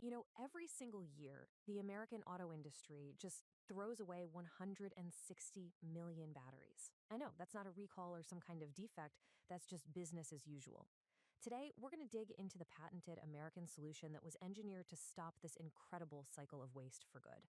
Every single year, the American auto industry just throws away 160 million batteries. I know, that's not a recall or some kind of defect, that's just business as usual. Today, we're going to dig into the patented American solution that was engineered to stop this incredible cycle of waste for good.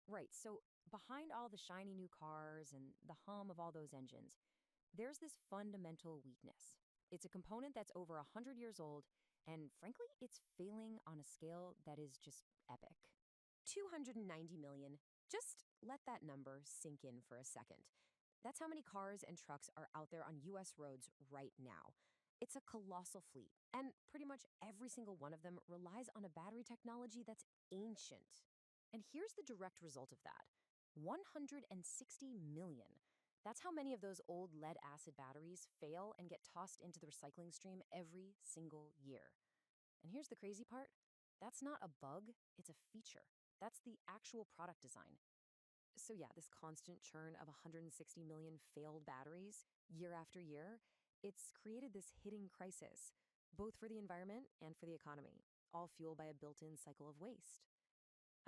Right. So behind all the shiny new cars and the hum of all those engines, there's this fundamental weakness. It's a component that's over 100 years old, and frankly, it's failing on a scale that is just epic. 290 million. Just let that number sink in for a second. That's how many cars and trucks are out there on US roads right now. It's a colossal fleet, and pretty much every single one of them relies on a battery technology that's ancient. And here's the direct result of that: 160 million. That's how many of those old lead acid batteries fail and get tossed into the recycling stream every single year. And here's the crazy part: that's not a bug, it's a feature. That's the actual product design. So, yeah, this constant churn of 160 million failed batteries year after year, it's created this hidden crisis, both for the environment and for the economy, all fueled by a built in cycle of waste.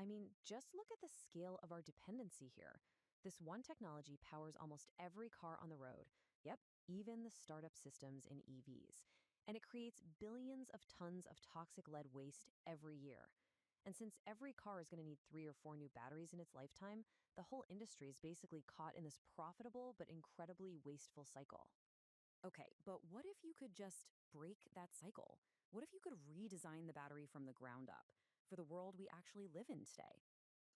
I mean, just look at the scale of our dependency here. This one technology powers almost every car on the road. Yep, even the startup systems in EVs. And it creates billions of tons of toxic lead waste every year. And since every car is going to need 3 or 4 new batteries in its lifetime, the whole industry is basically caught in this profitable but incredibly wasteful cycle. Okay, but what if you could just break that cycle? What if you could redesign the battery from the ground up for the world we actually live in today?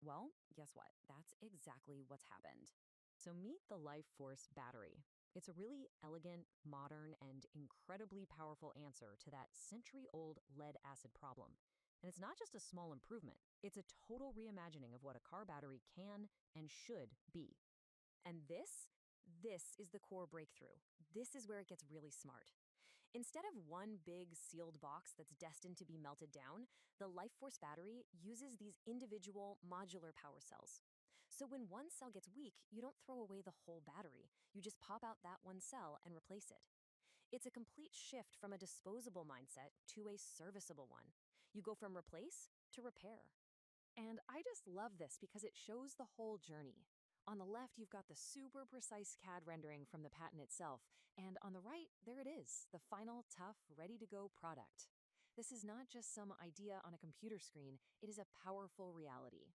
Well, guess what? That's exactly what's happened. So meet the Life Force battery. It's a really elegant, modern, and incredibly powerful answer to that century-old lead acid problem. And it's not just a small improvement, it's a total reimagining of what a car battery can and should be. And this is the core breakthrough. This is where it gets really smart. Instead of one big sealed box that's destined to be melted down, the LifeForce battery uses these individual modular power cells. So when one cell gets weak, you don't throw away the whole battery. You just pop out that one cell and replace it. It's a complete shift from a disposable mindset to a serviceable one. You go from replace to repair. And I just love this because it shows the whole journey. On the left, you've got the super precise CAD rendering from the patent itself, and on the right, there it is, the final, tough, ready-to-go product. This is not just some idea on a computer screen, it is a powerful reality.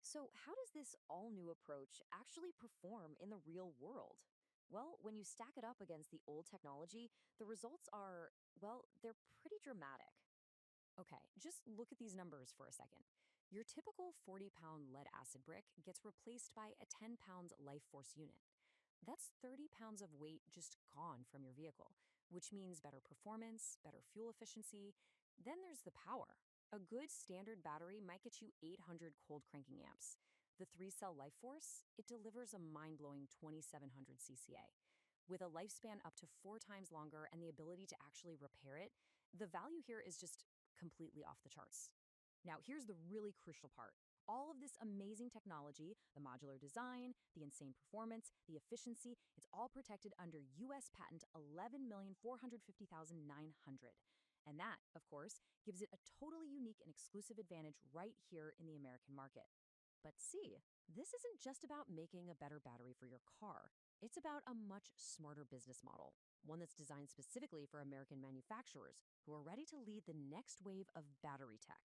So how does this all-new approach actually perform in the real world? Well, when you stack it up against the old technology, the results are, well, they're pretty dramatic. Okay, just look at these numbers for a second. Your typical 40-pound lead acid brick gets replaced by a 10-pound life force unit. That's 30 pounds of weight just gone from your vehicle, which means better performance, better fuel efficiency. Then there's the power. A good standard battery might get you 800 cold cranking amps. The 3-cell life force, it delivers a mind-blowing 2700 CCA. With a lifespan up to 4 times longer and the ability to actually repair it, the value here is just completely off the charts. Now, here's the really crucial part. All of this amazing technology, the modular design, the insane performance, the efficiency, it's all protected under US patent 11,450,900. And that, of course, gives it a totally unique and exclusive advantage right here in the American market. But see, this isn't just about making a better battery for your car. It's about a much smarter business model, one that's designed specifically for American manufacturers who are ready to lead the next wave of battery tech.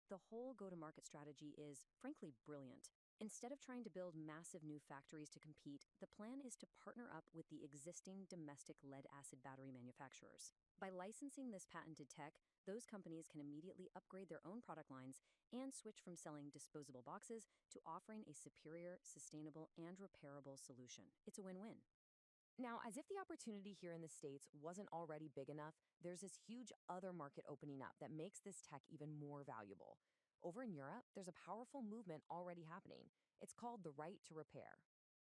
The whole go-to-market strategy is, frankly, brilliant. Instead of trying to build massive new factories to compete, the plan is to partner up with the existing domestic lead-acid battery manufacturers. By licensing this patented tech, those companies can immediately upgrade their own product lines and switch from selling disposable boxes to offering a superior, sustainable, and repairable solution. It's a win-win. Now, as if the opportunity here in the States wasn't already big enough, there's this huge other market opening up that makes this tech even more valuable. Over in Europe, there's a powerful movement already happening. It's called the right to repair.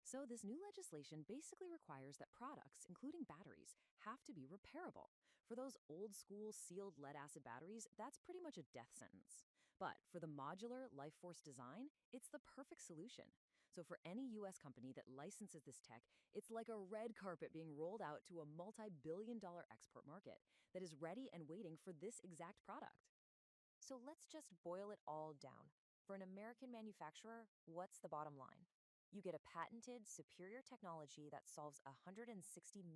So this new legislation basically requires that products, including batteries, have to be repairable. For those old-school sealed lead-acid batteries, that's pretty much a death sentence. But for the modular life force design, it's the perfect solution. So for any US company that licenses this tech, it's like a red carpet being rolled out to a multi-billion-dollar export market that is ready and waiting for this exact product. So let's just boil it all down. For an American manufacturer, what's the bottom line? You get a patented, superior technology that solves a 160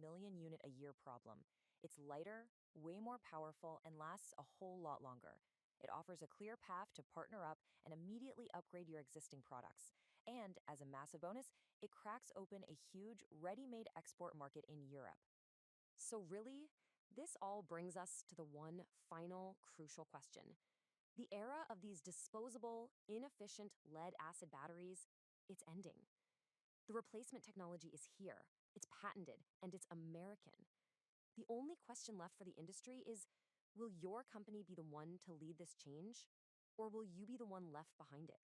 million unit a year problem. It's lighter, way more powerful, and lasts a whole lot longer. It offers a clear path to partner up and immediately upgrade your existing products. And as a massive bonus, it cracks open a huge, ready made export market in Europe. So, really, this all brings us to the one final crucial question. The era of these disposable, inefficient lead acid batteries, it's ending. The replacement technology is here, it's patented, and it's American. The only question left for the industry is, will your company be the one to lead this change? Or will you be the one left behind it?